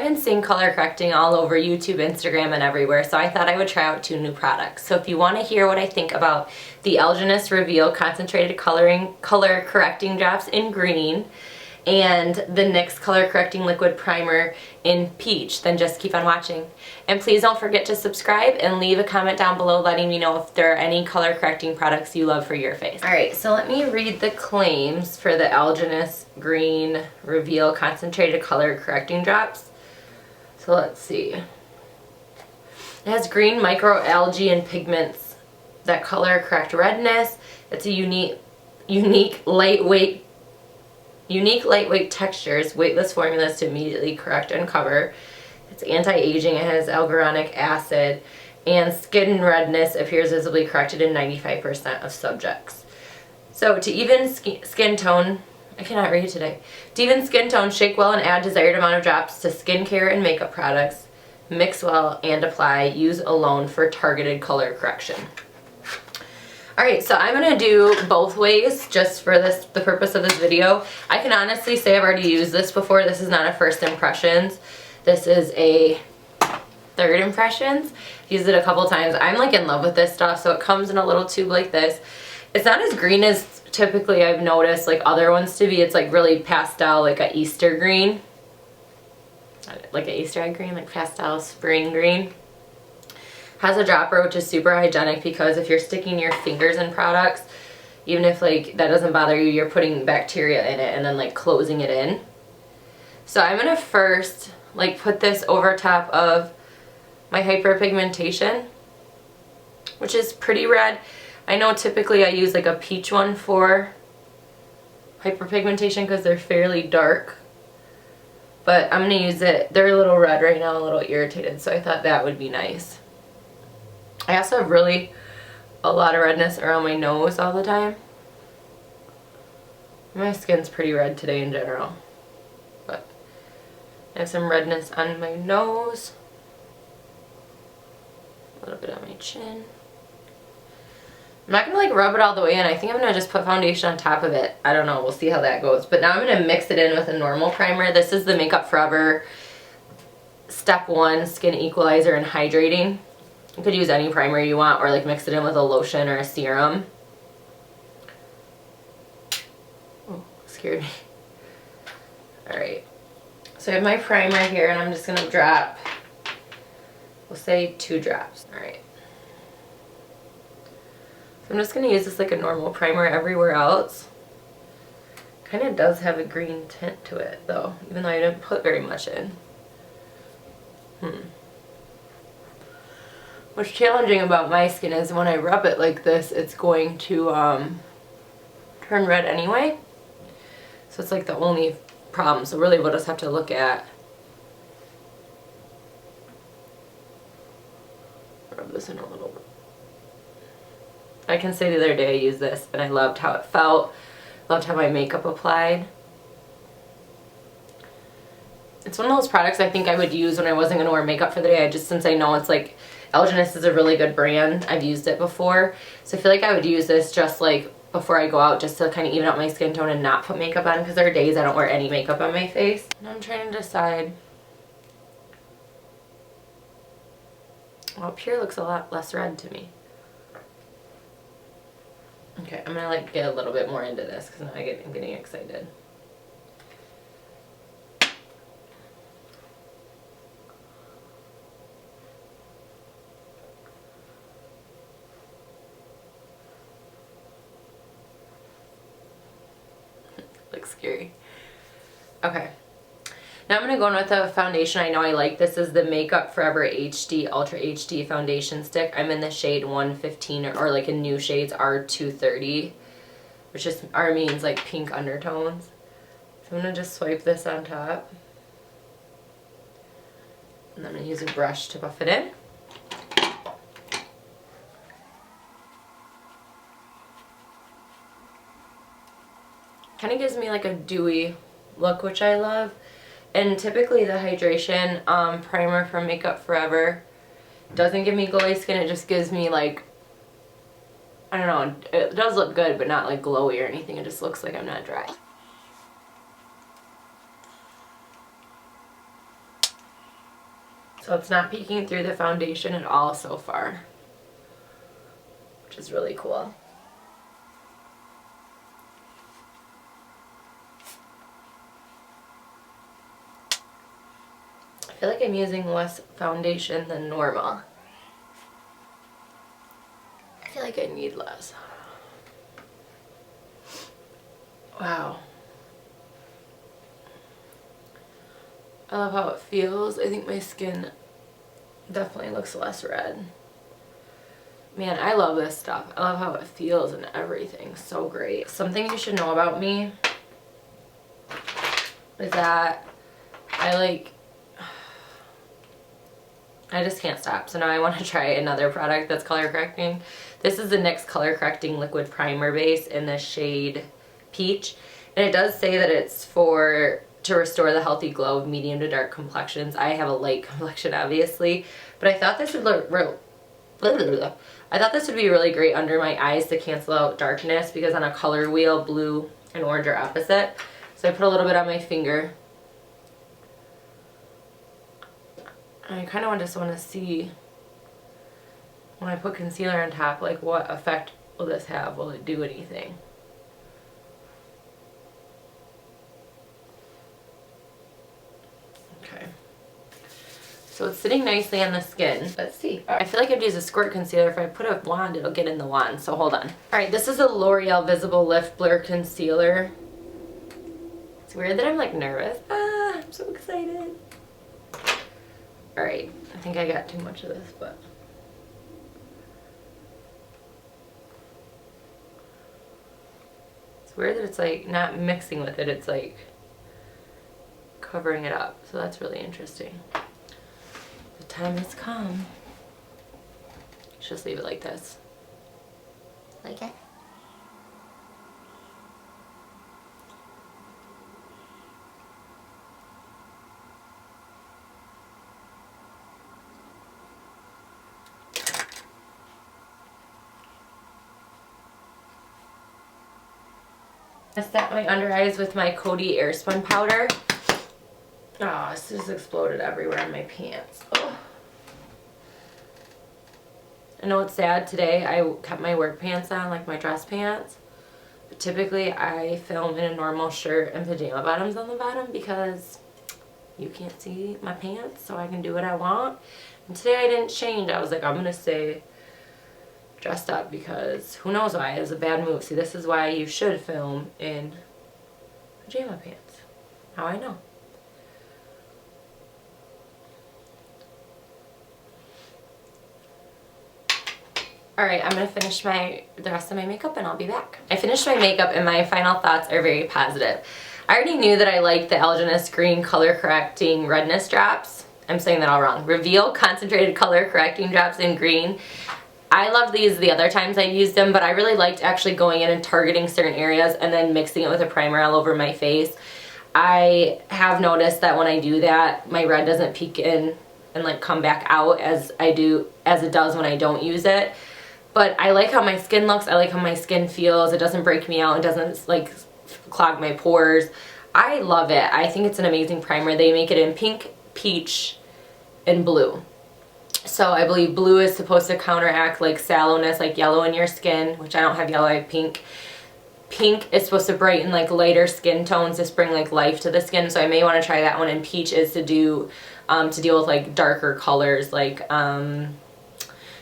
been seeing color correcting all over YouTube, Instagram, and everywhere, so I thought I would try out 2 new products. So if you want to hear what I think about the Redness Reveal Concentrated Color Correcting Drops in green and the NYX Color Correcting Liquid Primer in peach, then just keep on watching. And please don't forget to subscribe and leave a comment down below letting me know if there are any color correcting products you love for your face. Alright, so let me read the claims for the Redness Green Reveal Concentrated Color Correcting Drops. So let's see. It has green microalgae and pigments that color correct redness. It's a unique lightweight textures, weightless formulas to immediately correct and cover. It's anti-aging, it has hyaluronic acid, and skin redness appears visibly corrected in 95% of subjects. So to even skin tone, I cannot read today. To even skin tone, shake well and add desired amount of drops to skincare and makeup products. Mix well and apply. Use alone for targeted color correction. Alright, so I'm going to do both ways just for the purpose of this video. I can honestly say I've already used this before. This is not a first impressions. This is a third impressions. I've used it a couple times. I'm like in love with this stuff. So it comes in a little tube like this. It's not as green as typically I've noticed like other ones to be. It's like really pastel, like a Easter green. Like an Easter egg green, like pastel spring green. Has a dropper, which is super hygienic because if you're sticking your fingers in products, even if like that doesn't bother you, you're putting bacteria in it and then like closing it in. So I'm gonna first like put this over top of my hyperpigmentation, which is pretty red. I know typically I use like a peach one for hyperpigmentation because they're fairly dark, but I'm gonna use it. They're a little red right now, a little irritated, so I thought that would be nice. I also have really a lot of redness around my nose all the time. My skin's pretty red today in general, but I have some redness on my nose, a little bit on my chin. I'm not going to like rub it all the way in. I think I'm going to just put foundation on top of it. I don't know. We'll see how that goes. But now I'm going to mix it in with a normal primer. This is the Makeup Forever Step 1 Skin Equalizer and Hydrating. You could use any primer you want or like mix it in with a lotion or a serum. Oh, scared me. Alright. So I have my primer here and I'm just going to drop, we'll say 2 drops. Alright. So I'm just going to use this like a normal primer everywhere else. Kind of does have a green tint to it though, even though I didn't put very much in. What's challenging about my skin is when I rub it like this, it's going to turn red anyway. So it's like the only problem. So really we'll just have to look at, rub this in a little bit. I can say the other day I used this and I loved how it felt, loved how my makeup applied. It's one of those products I think I would use when I wasn't going to wear makeup for the day. Since I know it's like, Redness is a really good brand. I've used it before. So I feel like I would use this just like before I go out just to kind of even out my skin tone and not put makeup on because there are days I don't wear any makeup on my face. And I'm trying to decide. Well, up here looks a lot less red to me. Okay, I'm gonna like get a little bit more into this because now I'm getting excited. Looks scary. Okay. Now I'm going to go in with a foundation I know I like. This is the Makeup Forever HD Ultra HD Foundation Stick. I'm in the shade 115 or like in new shades R230, which just means like pink undertones. So I'm going to just swipe this on top. And I'm going to use a brush to buff it in. Kind of gives me like a dewy look, which I love. And typically the hydration primer from Makeup Forever doesn't give me glowy skin. It just gives me like, I don't know, it does look good but not like glowy or anything. It just looks like I'm not dry. So it's not peeking through the foundation at all so far, which is really cool. I feel like I'm using less foundation than normal. I feel like I need less. Wow. I love how it feels. I think my skin definitely looks less red. Man, I love this stuff. I love how it feels and everything. So great. Something you should know about me is that I just can't stop. So now I want to try another product that's color correcting. This is the NYX Color Correcting Liquid Primer Base in the shade Peach. And it does say that it's to restore the healthy glow of medium to dark complexions. I have a light complexion, obviously, but I thought this would look I thought this would be really great under my eyes to cancel out darkness, because on a color wheel, blue and orange are opposite. So I put a little bit on my finger. I kind of just want to see, when I put concealer on top, like what effect will this have? Will it do anything? Okay. So it's sitting nicely on the skin. Let's see. I feel like I'd use a squirt concealer. If I put a wand, it'll get in the wand. So hold on. Alright, this is a L'Oreal Visible Lift Blur Concealer. It's weird that I'm like nervous. Ah, I'm so excited. Alright, I think I got too much of this, but... It's weird that it's like not mixing with it, it's like covering it up. So that's really interesting. The time has come. Let's just leave it like this. Like it? I set my under eyes with my Coty Airspun powder. Oh, this just exploded everywhere in my pants. Oh. I know it's sad today. I kept my work pants on, like my dress pants. But typically I film in a normal shirt and pajama bottoms on the bottom because you can't see my pants, so I can do what I want. And today I didn't change. I was like, I'm going to stay dressed up because who knows why. It was a bad move. See, this is why you should film in pajama pants. Now I know. Alright, I'm going to finish the rest of my makeup and I'll be back. I finished my makeup and my final thoughts are very positive. I already knew that I liked the Algenist Green Color Correcting Redness Drops. I'm saying that all wrong. Reveal Concentrated Color Correcting Drops in Green. I loved these the other times I used them, but I really liked actually going in and targeting certain areas and then mixing it with a primer all over my face. I have noticed that when I do that, my red doesn't peek in and like come back out as it does when I don't use it. But I like how my skin looks. I like how my skin feels. It doesn't break me out. It doesn't like clog my pores. I love it. I think it's an amazing primer. They make it in pink, peach, and blue. So I believe blue is supposed to counteract like sallowness, like yellow in your skin, which I don't have yellow, I have pink. Pink is supposed to brighten like lighter skin tones, just bring like life to the skin. So I may want to try that one. And peach is to deal with like darker colors, like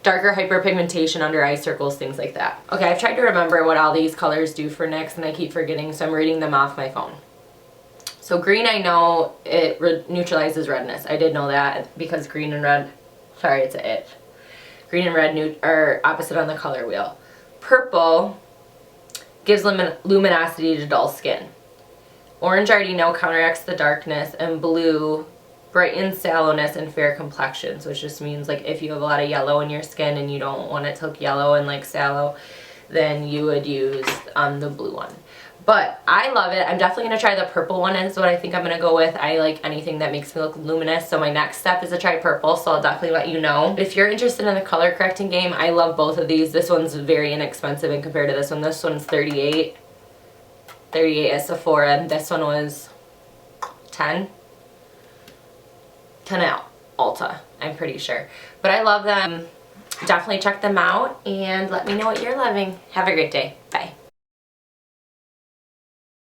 darker hyperpigmentation under eye circles, things like that. Okay, I've tried to remember what all these colors do for NYX and I keep forgetting, so I'm reading them off my phone. So green, I know it neutralizes redness. I did know that because green and red, sorry, it's a it. Green and red are opposite on the color wheel. Purple gives luminosity to dull skin. Orange, I already know, counteracts the darkness, and blue brightens sallowness and fair complexions, which just means like if you have a lot of yellow in your skin and you don't want it to look yellow and like sallow, then you would use the blue one. But I love it. I'm definitely going to try the purple one is what I think I'm going to go with. I like anything that makes me look luminous, so my next step is to try purple, so I'll definitely let you know. If you're interested in the color correcting game, I love both of these. This one's very inexpensive and compared to this one. This one's $38 at Sephora, and this one was $10 at Ulta. I'm pretty sure. But I love them. Definitely check them out and let me know what you're loving. Have a great day. Bye.